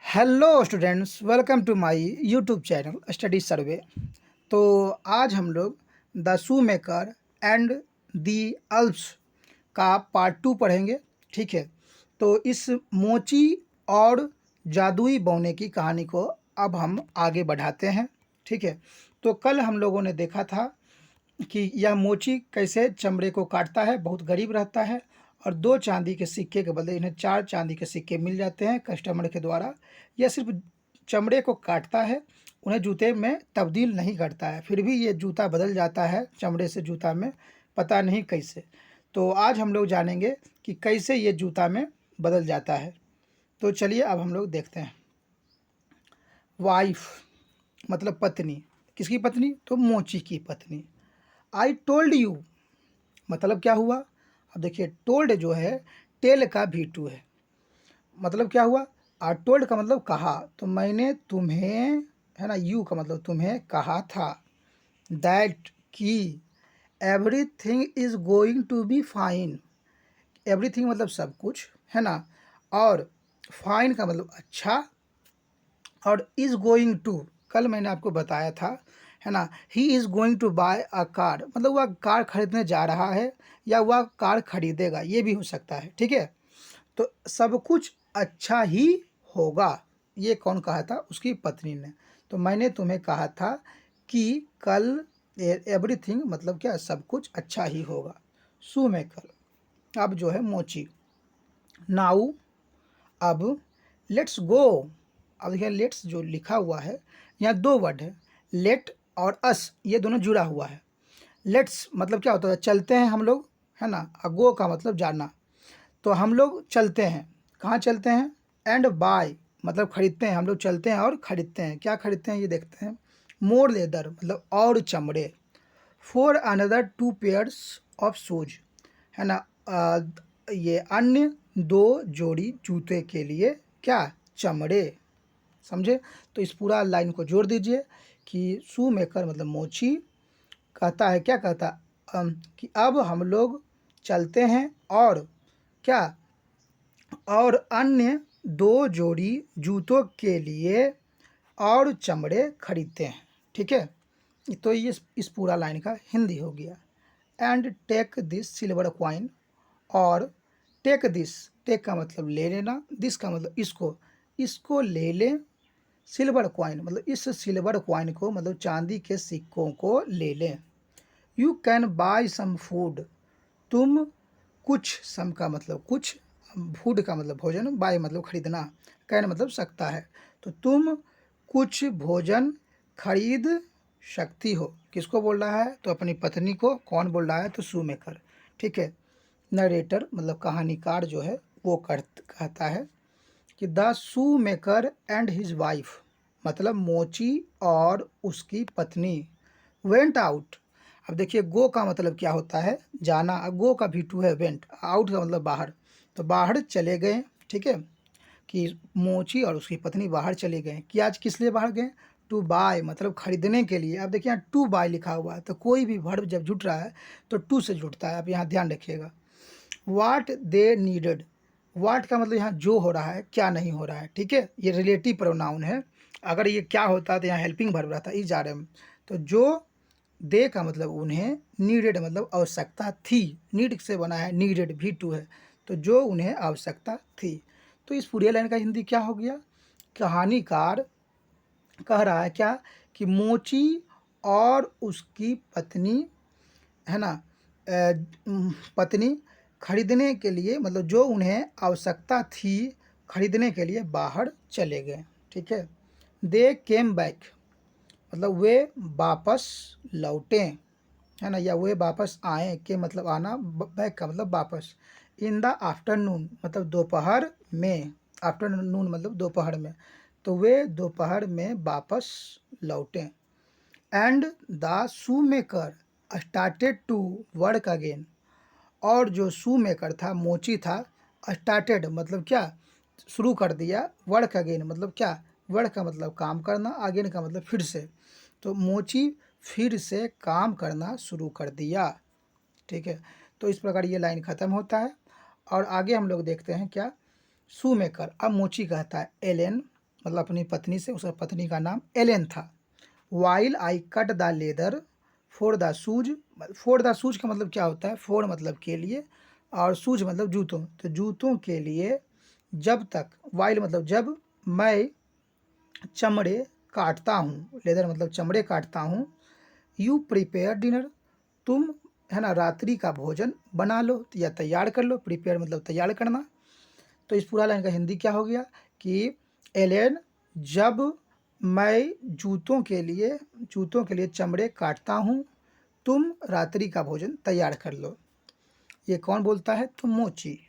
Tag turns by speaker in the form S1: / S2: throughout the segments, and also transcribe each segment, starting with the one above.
S1: Hello students, welcome to my YouTube channel study survey. तो आज हम लोग the shoe maker and the elves का पार्ट 2 पढ़ेंगे। ठीक है, तो इस मोची और जादुई बौने की कहानी को अब हम आगे बढ़ाते हैं। ठीक है, तो कल हम लोगों ने देखा था कि यह मोची कैसे चमड़े को काटता है, बहुत गरीब रहता है और 2 चांदी के सिक्के के बदले इन्हें 4 चांदी के सिक्के मिल जाते हैं कस्टमर के द्वारा। यह सिर्फ चमड़े को काटता है, उन्हें जूते में तब्दील नहीं करता है। फिर भी ये जूता बदल जाता है चमड़े से जूता में, पता नहीं कैसे। तो आज हम लोग जानेंगे कि कैसे ये जूता में बदल जाता है। तो चलिए अब हम लोग देखते हैं। वाइफ मतलब पत्नी। किसकी पत्नी? तो मोची की पत्नी। आई टोल्ड यू मतलब क्या हुआ? अब देखिए, टोल्ड जो है टेल का V2 है। मतलब क्या हुआ? आ टोल्ड का मतलब कहा, तो मैंने तुम्हें, है ना, यू का मतलब तुम्हें कहा था, दैट कि everything is going to be fine. Everything मतलब सब कुछ, है ना, और फाइन का मतलब अच्छा, और इज गोइंग टू कल मैंने आपको बताया था, है ना, he is going to buy a car मतलब वह कार खरीदने जा रहा है या वह कार खरीदेगा, ये भी हो सकता है। ठीक है, तो सब कुछ अच्छा ही होगा। ये कौन कहा था? उसकी पत्नी ने। तो मैंने तुम्हें कहा था कि कल एवरीथिंग मतलब क्या, सब कुछ अच्छा ही होगा। शू मेकर अब जो है मोची। नाउ अब लेट्स गो। अब देखिए, लेट्स जो लिखा हुआ है यहाँ 2 वर्ड है, लेट और अस, ये दोनों जुड़ा हुआ है। लेट्स मतलब क्या होता है? चलते हैं हम लोग, है ना, और गो का मतलब जाना। तो हम लोग चलते हैं, कहाँ चलते हैं? एंड बाय मतलब खरीदते हैं, हम लोग चलते हैं और खरीदते हैं। क्या खरीदते हैं ये देखते हैं। मोर लेदर मतलब और चमड़े। For another 2 pairs of shoes, है ना, ये अन्य 2 जोड़ी जूते के लिए क्या? चमड़े। समझे? तो इस पूरा लाइन को जोड़ दीजिए कि शू मेकर मतलब मोची कहता है, क्या कहता? कि अब हम लोग चलते हैं और क्या? और अन्य 2 जोड़ी जूतों के लिए और चमड़े खरीदते हैं। ठीक है, तो ये इस पूरा लाइन का हिंदी हो गया। And take this silver coin, और टेक दिस, टेक का मतलब ले लेना, दिस का मतलब इसको, इसको ले लें। सिल्वर कॉइन मतलब इस सिल्वर कॉइन को मतलब चांदी के सिक्कों को ले लें। You can buy some food, तुम कुछ, सम का मतलब कुछ, फूड का मतलब भोजन, बाय मतलब खरीदना, कैन मतलब सकता है, तो तुम कुछ भोजन खरीद सकती हो। किसको बोल रहा है? तो अपनी पत्नी को। कौन बोल रहा है? तो शू मेकर। ठीक है, नरेटर मतलब कहानीकार जो है वो कहता है कि the shoe maker and his wife मतलब मोची और उसकी पत्नी वेंट आउट। अब देखिए, गो का मतलब क्या होता है? जाना। अब गो का V2 है वेंट, आउट का मतलब बाहर, तो बाहर चले गए। ठीक है, कि मोची और उसकी पत्नी बाहर चले गए। कि आज किस लिए बाहर गए? टू बाय मतलब खरीदने के लिए। अब देखिए यहाँ टू बाय लिखा हुआ है, तो कोई भी वर्ब जब जुट रहा है तो टू से जुटता है, आप यहाँ ध्यान रखिएगा। वाट दे नीडेड, वाट का मतलब यहाँ जो हो रहा है, क्या नहीं हो रहा है। ठीक है, ये रिलेटिव प्रोनाउन है। अगर ये क्या होता तो यहाँ हेल्पिंग वर्ब रहता, इज आर एम। तो जो दे का मतलब उन्हें, नीडेड मतलब आवश्यकता थी, नीड से बना है, नीडेड V2 है, तो जो उन्हें आवश्यकता थी। तो इस पूरी लाइन का हिंदी क्या हो गया? कहानीकार कह रहा है क्या? कि मोची और उसकी पत्नी, है ना, पत्नी खरीदने के लिए मतलब जो उन्हें आवश्यकता थी खरीदने के लिए बाहर चले गए। ठीक है, दे केम बैक मतलब वे वापस लौटे, है ना, या वे वापस आए। के मतलब आना, बैक का मतलब वापस। इन द आफ्टरनून मतलब दोपहर में, आफ्टरनून मतलब दोपहर में, तो वे दोपहर में वापस लौटे। And the shoe maker started to work again, और जो शू मेकर था, मोची था, स्टार्टेड मतलब क्या? शुरू कर दिया, वर्क अगेन मतलब क्या? वर्क का मतलब काम करना, अगेन का मतलब फिर से, तो मोची फिर से काम करना शुरू कर दिया। ठीक है, तो इस प्रकार ये लाइन ख़त्म होता है। और आगे हम लोग देखते हैं क्या? शू मेकर अब मोची कहता है एलेन मतलब अपनी पत्नी से, उसका पत्नी का नाम एलेन था। While I cut the leather for the shoes. For the shoes का मतलब क्या होता है? फॉर मतलब के लिए और शूज मतलब जूतों। तो जूतों के लिए जब तक, वाइल मतलब जब, मैं चमड़े काटता हूँ, लेदर मतलब चमड़े काटता हूँ, यू प्रिपेयर डिनर, तुम है ना रात्रि का भोजन बना लो या तैयार कर लो। प्रिपेयर मतलब तैयार करना। तो इस पूरा लाइन का हिंदी क्या हो गया कि एलेन, जब मैं जूतों के लिए चमड़े काटता हूँ, तुम रात्रि का भोजन तैयार कर लो। ये कौन बोलता है? तो मोची।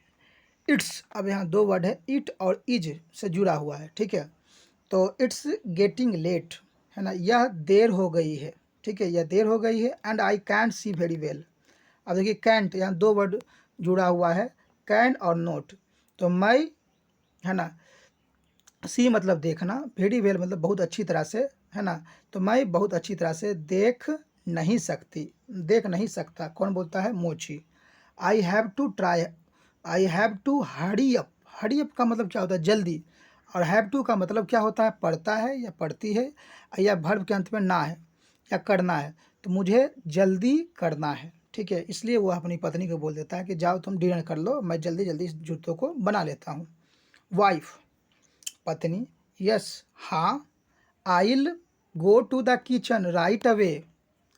S1: इट्स, अब यहाँ दो वर्ड है, इट और इज से जुड़ा हुआ है, ठीक है। तो इट्स गेटिंग लेट, है ना, यह देर हो गई है, ठीक है, यह देर हो गई है। And I can't C very well. अब देखिए कैंट, यहाँ दो वर्ड जुड़ा हुआ है, कैन और नोट। तो मैं, है ना, सी मतलब देखना, वेरी वेल मतलब बहुत अच्छी तरह से, है ना। तो मैं बहुत अच्छी तरह से देख नहीं सकती, देख नहीं सकता, कौन बोलता है? मोची। I have to try, I have to hurry up. Hurry up का मतलब क्या होता है? जल्दी। और हैव टू का मतलब क्या होता है? पढ़ता है या पढ़ती है, या वर्ब के अंत में ना है, या करना है। तो मुझे जल्दी करना है, ठीक है। इसलिए वो अपनी पत्नी को बोल देता है कि जाओ तुम डिनर कर लो, मैं जल्दी जल्दी इस जूतों को बना लेता हूँ। वाइफ, पत्नी, यस हाँ, I'll go to the kitchen right away,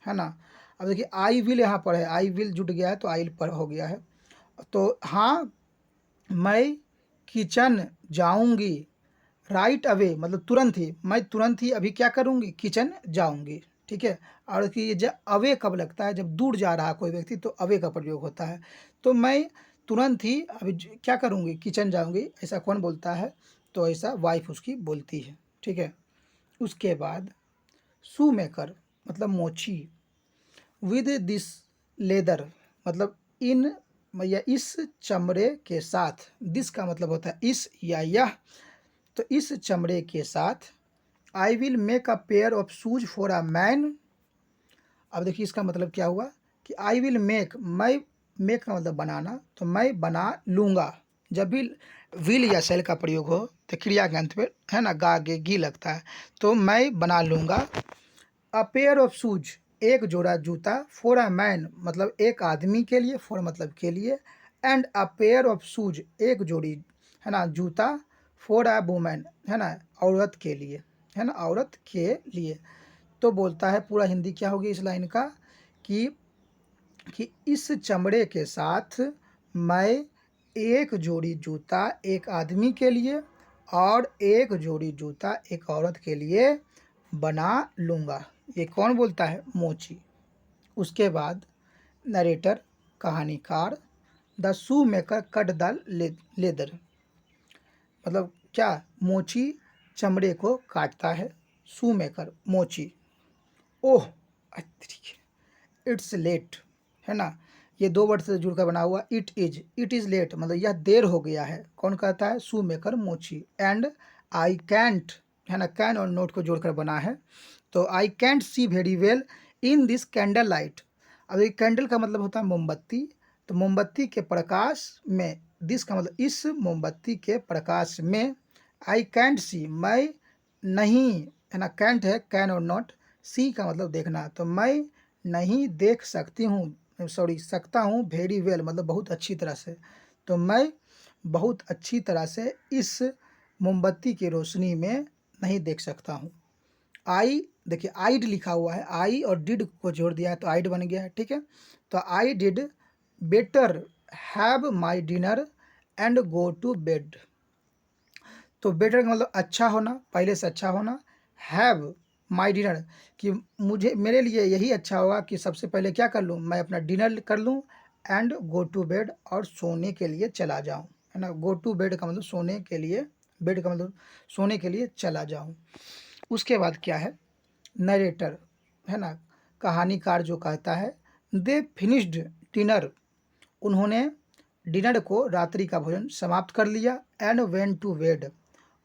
S1: है ना। अब देखिए आई विल यहाँ पर है, आई विल जुट गया है तो आइल पर हो गया है। तो हाँ, मैं किचन जाऊंगी, राइट अवे मतलब तुरंत ही, मैं तुरंत ही अभी क्या करूंगी? किचन जाऊंगी, ठीक है। और कि ये जब अवे कब लगता है? जब दूर जा रहा है कोई व्यक्ति तो अवे का प्रयोग होता है। तो मैं तुरंत ही अभी क्या करूंगी? किचन जाऊंगी, ऐसा कौन बोलता है? तो ऐसा वाइफ उसकी बोलती है, ठीक है। उसके बाद शू मेकर मतलब मोची, विद दिस लेदर मतलब इन या इस चमड़े के साथ, दिस का मतलब होता है इस या यह। तो इस चमड़े के साथ, I will make a pair of shoes for a man. अब देखिए इसका मतलब क्या हुआ कि आई विल मेक, मैं, मेक का मतलब बनाना, तो मैं बना लूँगा। जब भी विल या सेल का प्रयोग हो तो क्रिया के अंत में, है ना, गा गे गी लगता है। तो मैं बना लूँगा। अ पेयर ऑफ शूज, एक जोड़ा जूता, फॉर अ मैन मतलब एक आदमी के लिए, फॉर मतलब के लिए, and a pair of shoes एक जोड़ी, है ना, जूता, फॉर अ वुमेन, है ना, औरत के लिए, है ना, औरत के लिए। तो बोलता है, पूरा हिंदी क्या होगी इस लाइन का कि इस चमड़े के साथ मैं एक जोड़ी जूता एक आदमी के लिए और एक जोड़ी जूता एक औरत के लिए बना लूँगा। ये कौन बोलता है? मोची। उसके बाद नरेटर, कहानीकार, the shoe maker cut the leather मतलब क्या? मोची चमड़े को काटता है, शू मेकर मोची। ओह, इट्स लेट, है ना, ये दो वर्ड से जुड़कर बना हुआ। इट इज़ लेट मतलब यह देर हो गया है, कौन कहता है? शू मेकर मोची। एंड आई कैंट, है ना, कैन और नोट को जोड़कर बना है। तो I can't C very well in this candle light. अब ये कैंडल का मतलब होता है मोमबत्ती। तो मोमबत्ती के प्रकाश में, दिस का मतलब इस मोमबत्ती के प्रकाश में, आई कैंट सी मैं नहीं, है ना, कैंट है कैन और नॉट, सी का मतलब देखना। तो मैं नहीं देख सकती हूँ, सॉरी सकता हूँ, वेरी वेल मतलब बहुत अच्छी तरह से। तो मैं बहुत अच्छी तरह से इस मोमबत्ती की रोशनी में नहीं देख सकता हूँ। आई, देखिए आइड लिखा हुआ है, आई और डिड को जोड़ दिया है तो आइड बन गया है, ठीक है। तो I did better have my dinner and go to bed. तो बेटर का मतलब अच्छा होना, पहले से अच्छा होना। हैव माई डिनर कि मुझे, मेरे लिए यही अच्छा होगा कि सबसे पहले क्या कर लूँ? मैं अपना डिनर कर लूँ। एंड गो टू बेड और सोने के लिए चला जाऊँ, है ना। गो टू बेड का मतलब सोने के लिए, बेड का मतलब सोने के लिए चला जाऊँ। उसके बाद क्या है? नरेटर, है ना, कहानीकार जो कहता है, दे फिनिश्ड डिनर, उन्होंने डिनर को, रात्रि का भोजन समाप्त कर लिया। एंड वेंट टू बेड,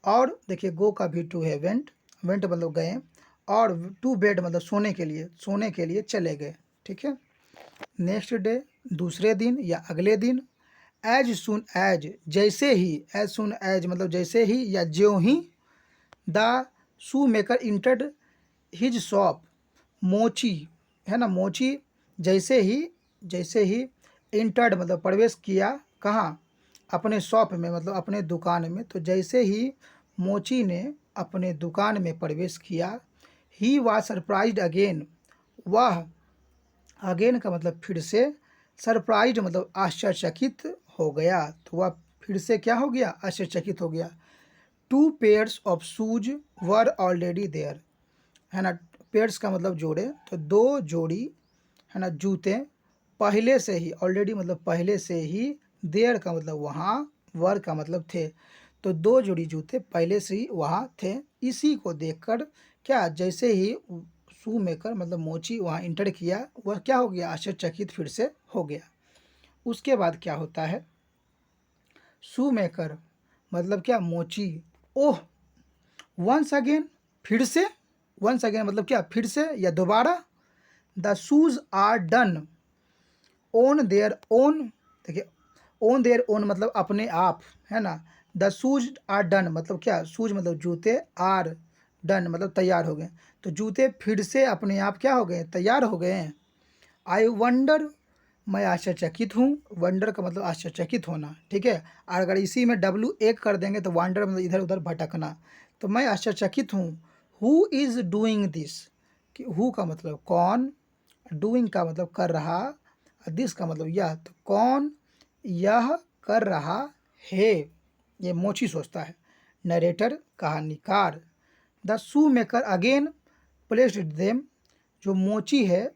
S1: और देखिए गो का भी टू है, वेंट, वेंट मतलब गए, और टू बेड मतलब सोने के लिए चले गए, ठीक है। नेक्स्ट डे, दूसरे दिन या अगले दिन। एज सुन एज, जैसे ही, एज सुन एज मतलब जैसे ही या ज्यों ही, the shoe maker entered his shop. मोची है ना, मोची जैसे ही इंटर्ड मतलब प्रवेश किया कहाँ, अपने शॉप में मतलब अपने दुकान में। तो जैसे ही मोची ने अपने दुकान में प्रवेश किया, ही वॉज सरप्राइज्ड अगेन। वह, अगेन का मतलब फिर से, सरप्राइज्ड मतलब आश्चर्यचकित हो गया। तो वह फिर से क्या हो गया, आश्चर्यचकित हो गया। Two pairs of shoes were already there, है ना, पेयर्स का मतलब जोड़े, तो दो जोड़ी है ना जूते पहले से ही, ऑलरेडी मतलब पहले से ही, देयर का मतलब वहाँ, वर का मतलब थे। तो दो जोड़ी जूते पहले से ही वहाँ थे। इसी को देखकर क्या, जैसे ही शू मेकर मतलब मोची वहाँ इंटर किया, वह क्या हो गया, आश्चर्यचकित फिर से हो गया। उसके बाद क्या होता है, शू मेकर मतलब क्या, मोची, ओह, वंस अगेन, फिर से, वंस अगेन मतलब क्या, फिर से या दोबारा। The shoes are done on their own, देखिए ओन देयर ओन मतलब अपने आप, है ना। द शूज आर डन मतलब क्या, शूज मतलब जूते, आर डन मतलब तैयार हो गए। तो जूते फिर से अपने आप क्या हो गए, तैयार हो गए हैं। आई वंडर, मैं आश्चर्यचकित हूँ। वंडर का मतलब आश्चर्यचकित होना, ठीक है। और अगर इसी में डब्ल्यू एक कर देंगे तो वंडर मतलब इधर उधर भटकना। तो मैं आश्चर्यचकित हूँ। हु इज़ डूइंग दिस, कि हु का मतलब कौन, डूइंग का मतलब कर रहा, दिस का मतलब यह, तो कौन यह कर रहा है, ये मोची सोचता है। नरेटर कहानीकार। The shoe maker again placed them, जो मोची है,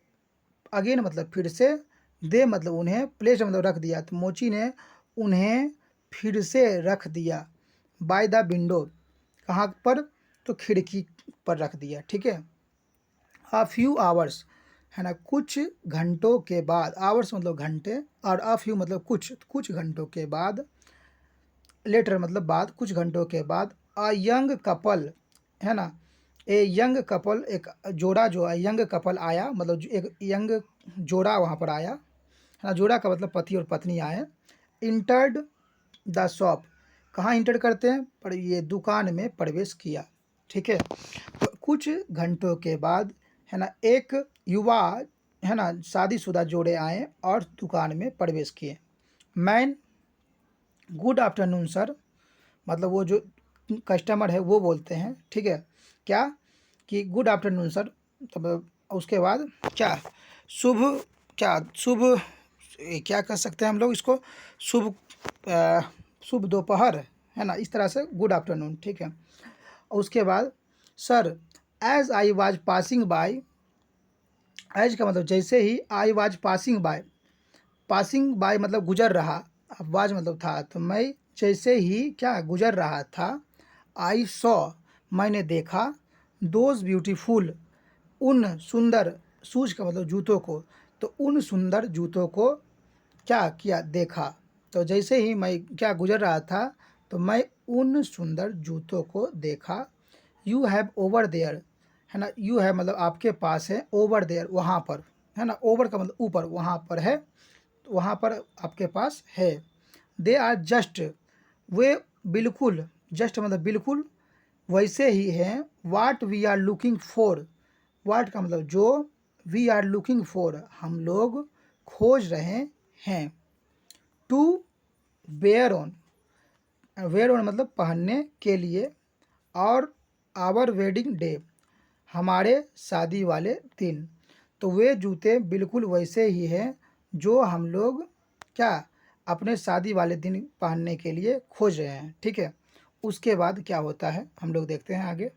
S1: अगेन मतलब फिर से, दे मतलब उन्हें, प्लेस मतलब रख दिया, तो मोची ने उन्हें फिर से रख दिया। बाय द विंडो, कहाँ पर, तो खिड़की पर रख दिया, ठीक है। अ फ्यू आवर्स, है ना, कुछ घंटों के बाद, आवर्स मतलब घंटे, और अ फ्यू मतलब कुछ घंटों के बाद, लेटर मतलब बाद, कुछ घंटों के बाद, अ यंग कपल, है ना, ए यंग कपल, एक जोड़ा जो है, यंग कपल आया, मतलब एक यंग जोड़ा वहाँ पर आया, है ना, जोड़ा का मतलब पति और पत्नी आए। इंटर्ड द शॉप, कहाँ इंटर करते हैं, पर ये दुकान में प्रवेश किया, ठीक है। तो कुछ घंटों के बाद, है ना, एक युवा, है ना, शादीशुदा जोड़े आए और दुकान में प्रवेश किए। मैन, गुड आफ्टरनून सर, मतलब वो जो कस्टमर है वो बोलते हैं, ठीक है, क्या, कि गुड आफ्टरनून सर। तब उसके बाद क्या, शुभ, क्या शुभ, क्या कह सकते हैं हम लोग इसको, शुभ, शुभ दोपहर, है ना, इस तरह से गुड आफ्टरनून, ठीक है। और उसके बाद, sir, as I was passing by, as का मतलब जैसे ही, आई वाज पासिंग बाय मतलब गुजर रहा, वाज मतलब था, तो मैं जैसे ही क्या गुजर रहा था, आई सॉ मैंने देखा, दोज ब्यूटीफुल उन सुंदर, शूज का मतलब जूतों को, तो उन सुंदर जूतों को क्या किया, देखा। तो जैसे ही मैं क्या गुजर रहा था, तो मैं उन सुंदर जूतों को देखा। यू हैव ओवर देयर, है ना, यू हैव मतलब आपके पास है, ओवर देयर वहाँ पर, है ना, ओवर का मतलब ऊपर, वहाँ पर है, तो वहाँ पर आपके पास है। दे आर जस्ट, वे बिल्कुल, जस्ट मतलब बिल्कुल वैसे ही हैं, what we are looking for, what का मतलब जो, वी आर लुकिंग फॉर हम लोग खोज रहे हैं। To wear on, wear on मतलब पहनने के लिए, और आवर वेडिंग डे हमारे शादी वाले दिन। तो वे जूते बिल्कुल वैसे ही हैं जो हम लोग क्या, अपने शादी वाले दिन पहनने के लिए खोज रहे हैं, ठीक है। उसके बाद क्या होता है हम लोग देखते हैं आगे।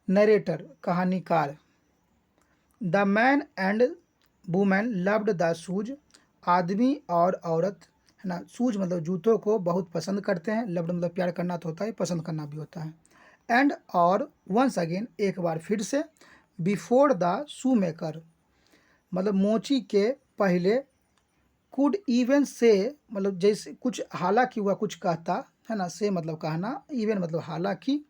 S1: नरेटर कहानीकार। The man and women loved the shoes, आदमी और औरत, है ना, शूज मतलब जूतों को बहुत पसंद करते हैं, लव्ड मतलब प्यार करना तो होता है, पसंद करना भी होता है। एंड और वंस अगेन एक बार फिर से, बिफोर द शू मेकर मतलब मोची के पहले, कुड इवन से मतलब जैसे कुछ हालांकि हुआ कुछ कहता, है ना, से मतलब कहना, इवन मतलब हालांकि,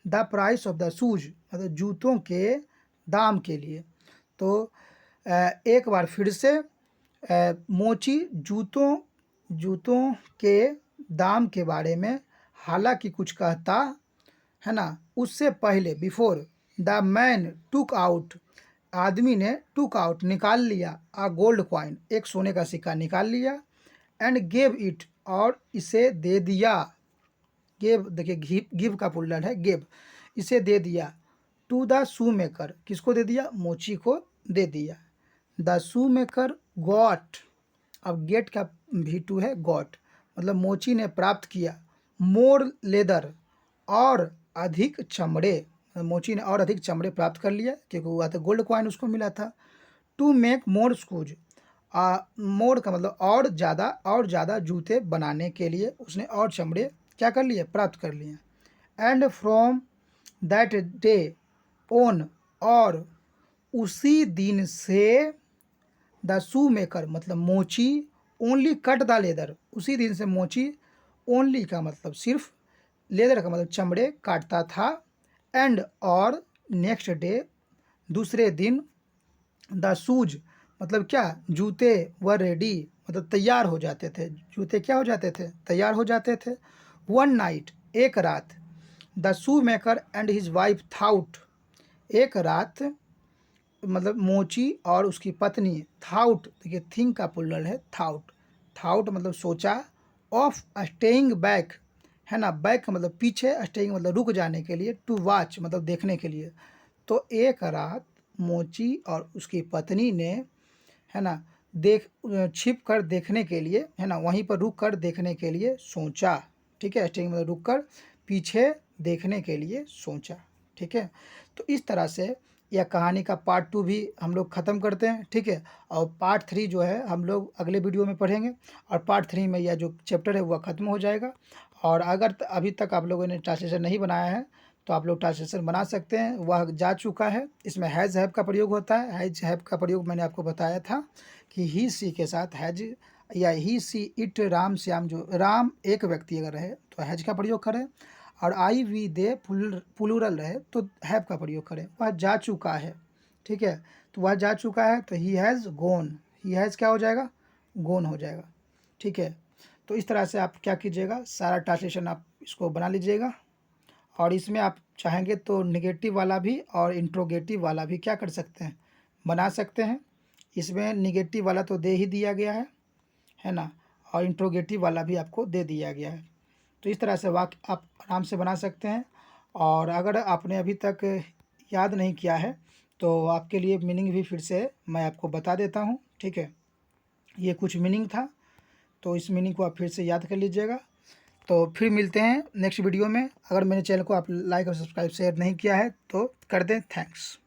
S1: the price of the shoes मतलब जूतों के दाम के लिए। तो एक बार फिर से मोची जूतों जूतों के दाम के बारे में हालांकि कुछ कहता, है ना, उससे पहले before the man took out, आदमी ने टुक आउट निकाल लिया, अ गोल्ड कॉइन, एक सोने का सिक्का निकाल लिया, एंड गेव इट, और इसे दे दिया। गेव देखिए गिव का पुल्लर है गेव, इसे दे दिया। टू द शू मेकर, किसको दे दिया, मोची को दे दिया। द शू मेकर गॉट, अब गेट का V2 है गॉट, मतलब मोची ने प्राप्त किया। मोर लेदर, और अधिक चमड़े, मोची ने और अधिक चमड़े प्राप्त कर लिया क्योंकि वो तो गोल्ड कॉइन उसको मिला था। टू मेक मोर शूज, मोर का मतलब और ज़्यादा जूते बनाने के लिए उसने और चमड़े क्या कर लिए, प्राप्त कर लिए। And from that day on, और उसी दिन से द शू मेकर मतलब मोची ओनली कट द लेदर, उसी दिन से मोची ओनली का मतलब सिर्फ, लेदर का मतलब चमड़े काटता था। एंड और नेक्स्ट डे दूसरे दिन द शूज मतलब क्या, जूते व रेडी मतलब तैयार हो जाते थे, जूते क्या हो जाते थे, तैयार हो जाते थे। वन नाइट, एक रात, the shoe maker and his wife thought, एक रात मतलब मोची और उसकी पत्नी थाउट, देखिए थिंक का पुल्लर है थाउट, थाउट मतलब सोचा, ऑफ स्टेइंग बैक, है ना, बैक का मतलब पीछे, स्टेइंग मतलब रुक जाने के लिए, टू वॉच मतलब देखने के लिए। तो एक रात मोची और उसकी पत्नी ने, है ना, छिप कर देखने के लिए, है ना, वहीं पर रुक कर देखने के लिए सोचा। ठीक है, स्टेइंग मतलब रुक कर पीछे देखने के लिए सोचा। ठीक है, तो इस तरह से यह कहानी का पार्ट 2 भी हम लोग ख़त्म करते हैं। ठीक है, और पार्ट 3 जो है हम लोग अगले वीडियो में पढ़ेंगे, और पार्ट 3 में यह जो चैप्टर है वह ख़त्म हो जाएगा। और अगर अभी तक आप लोगों ने ट्रांसलेशन नहीं बनाया है तो आप लोग ट्रांसलेशन बना सकते हैं, वह जा चुका है। इसमें हैज़ हैव का प्रयोग होता है, हैज़ हैव का प्रयोग मैंने आपको बताया था कि ही सी के साथ हैज, या ही सी इट राम श्याम, जो राम एक व्यक्ति अगर रहे तो हैज का प्रयोग करें, और आई वी दे प्लूरल रहे तो हैव का प्रयोग करें। वह जा चुका है, ठीक है, तो वह जा चुका है तो he has gone, he has क्या हो जाएगा, गोन हो जाएगा। ठीक है, तो इस तरह से आप क्या कीजिएगा, सारा ट्रांसलेशन आप इसको बना लीजिएगा, और इसमें आप चाहेंगे तो निगेटिव वाला भी और इंट्रोगेटिव वाला भी क्या कर सकते हैं, बना सकते हैं। इसमें निगेटिव वाला तो दे ही दिया गया है ना, और इंट्रोगेटिव वाला भी आपको दे दिया गया है। तो इस तरह से वाक्य आप आराम से बना सकते हैं। और अगर आपने अभी तक याद नहीं किया है तो आपके लिए मीनिंग भी फिर से मैं आपको बता देता हूँ। ठीक है, ये कुछ मीनिंग था, तो इस मीनिंग को आप फिर से याद कर लीजिएगा। तो फिर मिलते हैं नेक्स्ट वीडियो में। अगर मेरे चैनल को आप लाइक और सब्सक्राइब शेयर नहीं किया है तो कर दें। थैंक्स।